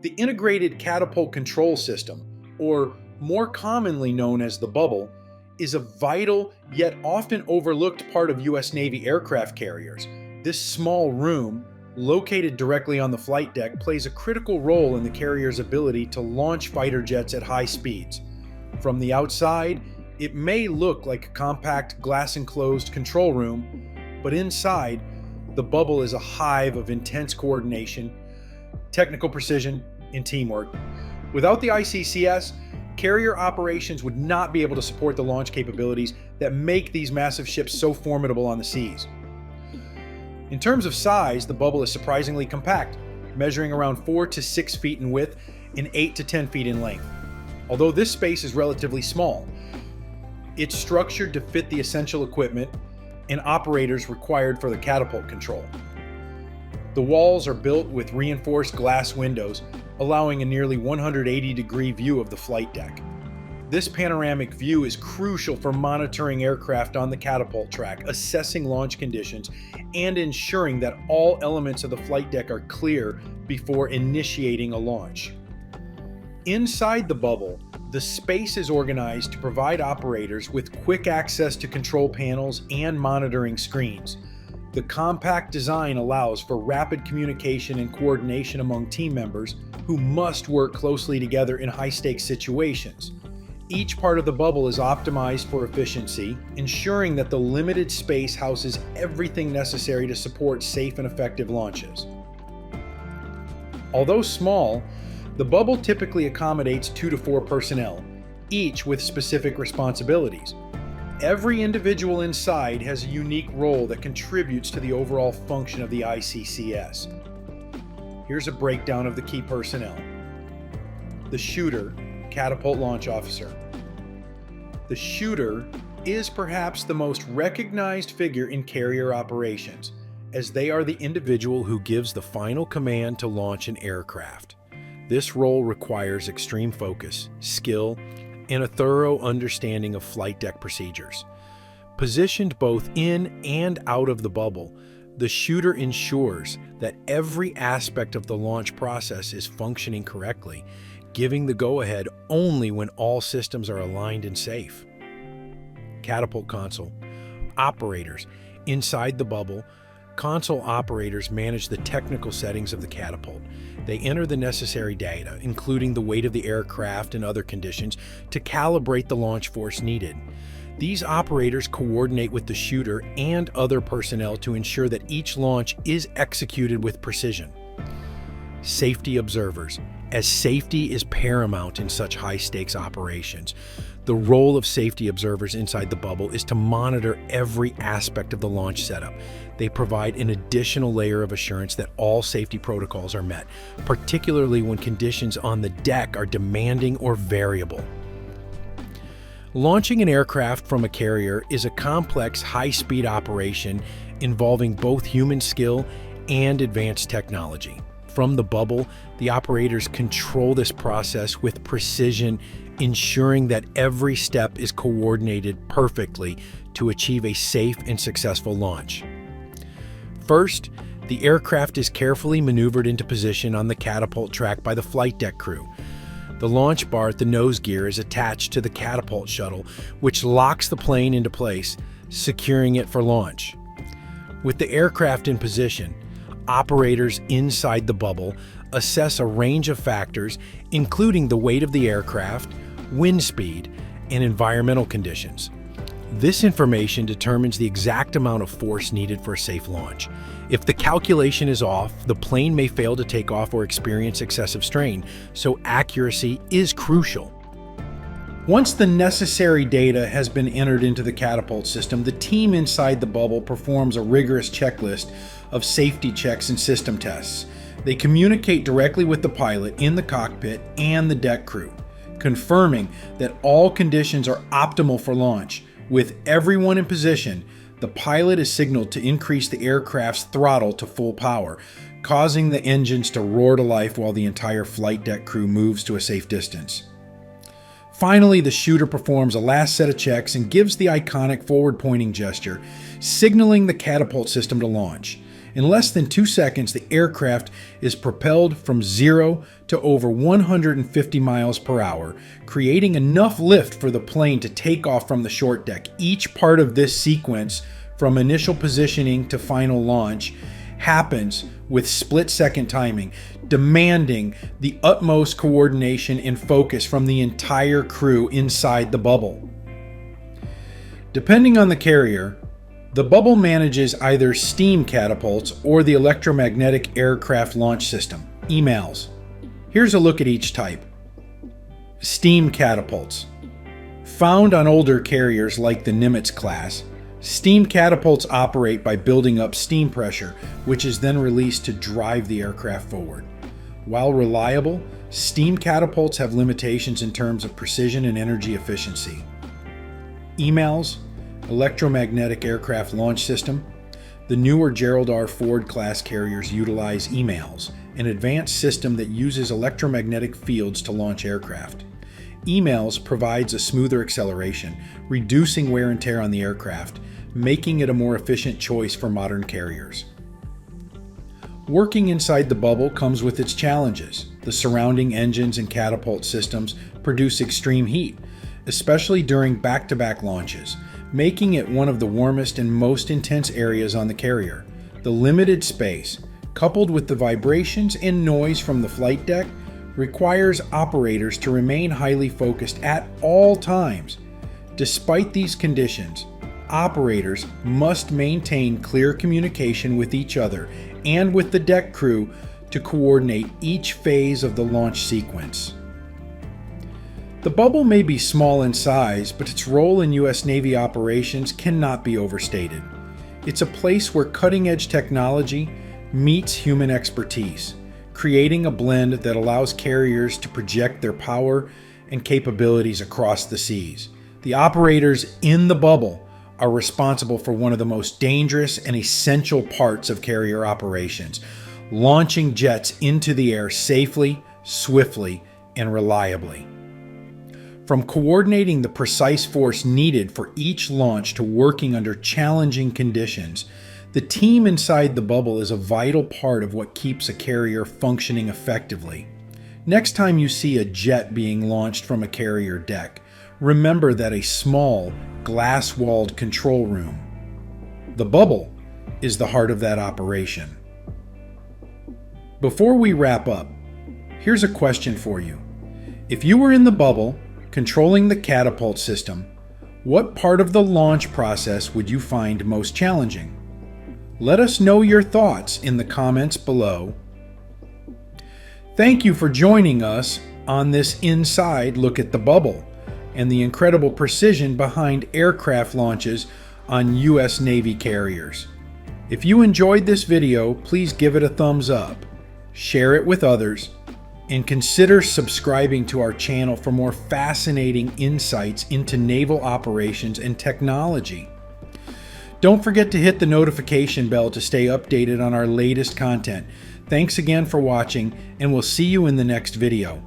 The Integrated Catapult Control System, or more commonly known as the bubble, is a vital yet often overlooked part of U.S. Navy aircraft carriers. This small room, located directly on the flight deck, plays a critical role in the carrier's ability to launch fighter jets at high speeds. From the outside, it may look like a compact glass-enclosed control room, but inside, the bubble is a hive of intense coordination, technical precision, and teamwork. Without the ICCS, carrier operations would not be able to support the launch capabilities that make these massive ships so formidable on the seas. In terms of size, the bubble is surprisingly compact, measuring around 4 to 6 feet in width and 8 to 10 feet in length. Although this space is relatively small, it's structured to fit the essential equipment and operators required for the catapult control. The walls are built with reinforced glass windows, allowing a nearly 180-degree view of the flight deck. This panoramic view is crucial for monitoring aircraft on the catapult track, assessing launch conditions, and ensuring that all elements of the flight deck are clear before initiating a launch. Inside the bubble, the space is organized to provide operators with quick access to control panels and monitoring screens. The compact design allows for rapid communication and coordination among team members who must work closely together in high-stakes situations. Each part of the bubble is optimized for efficiency, ensuring that the limited space houses everything necessary to support safe and effective launches. Although small, the bubble typically accommodates 2 to 4 personnel, each with specific responsibilities. Every individual inside has a unique role that contributes to the overall function of the ICCS. Here's a breakdown of the key personnel. The shooter, catapult launch officer. The shooter is perhaps the most recognized figure in carrier operations, as they are the individual who gives the final command to launch an aircraft. This role requires extreme focus, skill, and a thorough understanding of flight deck procedures. Positioned both in and out of the bubble, the shooter ensures that every aspect of the launch process is functioning correctly, giving the go-ahead only when all systems are aligned and safe. Catapult console. Operators. Inside the bubble, console operators manage the technical settings of the catapult. They enter the necessary data, including the weight of the aircraft and other conditions, to calibrate the launch force needed. These operators coordinate with the shooter and other personnel to ensure that each launch is executed with precision. Safety observers. As safety is paramount in such high-stakes operations, the role of safety observers inside the bubble is to monitor every aspect of the launch setup. They provide an additional layer of assurance that all safety protocols are met, particularly when conditions on the deck are demanding or variable. Launching an aircraft from a carrier is a complex, high-speed operation involving both human skill and advanced technology. From the bubble, the operators control this process with precision, ensuring that every step is coordinated perfectly to achieve a safe and successful launch. First, the aircraft is carefully maneuvered into position on the catapult track by the flight deck crew. The launch bar at the nose gear is attached to the catapult shuttle, which locks the plane into place, securing it for launch. With the aircraft in position, operators inside the bubble assess a range of factors, including the weight of the aircraft, wind speed, and environmental conditions. This information determines the exact amount of force needed for a safe launch. If the calculation is off, the plane may fail to take off or experience excessive strain, so accuracy is crucial. Once the necessary data has been entered into the catapult system, the team inside the bubble performs a rigorous checklist of safety checks and system tests. They communicate directly with the pilot in the cockpit and the deck crew, confirming that all conditions are optimal for launch. With everyone in position, the pilot is signaled to increase the aircraft's throttle to full power, causing the engines to roar to life while the entire flight deck crew moves to a safe distance. Finally, the shooter performs a last set of checks and gives the iconic forward-pointing gesture, signaling the catapult system to launch. In less than 2 seconds, the aircraft is propelled from 0 to over 150 miles per hour, creating enough lift for the plane to take off from the short deck. Each part of this sequence, from initial positioning to final launch, happens with split-second timing, demanding the utmost coordination and focus from the entire crew inside the bubble. Depending on the carrier, the bubble manages either steam catapults or the electromagnetic aircraft launch system, EMALS. Here's a look at each type. Steam catapults. Found on older carriers like the Nimitz class, steam catapults operate by building up steam pressure, which is then released to drive the aircraft forward. While reliable, steam catapults have limitations in terms of precision and energy efficiency. EMALS, Electromagnetic Aircraft Launch System. The newer Gerald R. Ford class carriers utilize EMALS, an advanced system that uses electromagnetic fields to launch aircraft. EMALS provides a smoother acceleration, reducing wear and tear on the aircraft, making it a more efficient choice for modern carriers. Working inside the bubble comes with its challenges. The surrounding engines and catapult systems produce extreme heat, especially during back-to-back launches, making it one of the warmest and most intense areas on the carrier. The limited space, coupled with the vibrations and noise from the flight deck, requires operators to remain highly focused at all times. Despite these conditions, operators must maintain clear communication with each other and with the deck crew to coordinate each phase of the launch sequence. The bubble may be small in size, but its role in U.S. Navy operations cannot be overstated. It's a place where cutting-edge technology meets human expertise, creating a blend that allows carriers to project their power and capabilities across the seas. The operators in the bubble are responsible for one of the most dangerous and essential parts of carrier operations, launching jets into the air safely, swiftly, and reliably. From coordinating the precise force needed for each launch to working under challenging conditions, the team inside the bubble is a vital part of what keeps a carrier functioning effectively. Next time you see a jet being launched from a carrier deck, remember that a small, glass-walled control room, the bubble, is the heart of that operation. Before we wrap up, here's a question for you. If you were in the bubble, controlling the catapult system, what part of the launch process would you find most challenging? Let us know your thoughts in the comments below. Thank you for joining us on this inside look at the bubble and the incredible precision behind aircraft launches on U.S. Navy carriers. If you enjoyed this video, please give it a thumbs up, share it with others, and consider subscribing to our channel for more fascinating insights into naval operations and technology. Don't forget to hit the notification bell to stay updated on our latest content. Thanks again for watching, and we'll see you in the next video.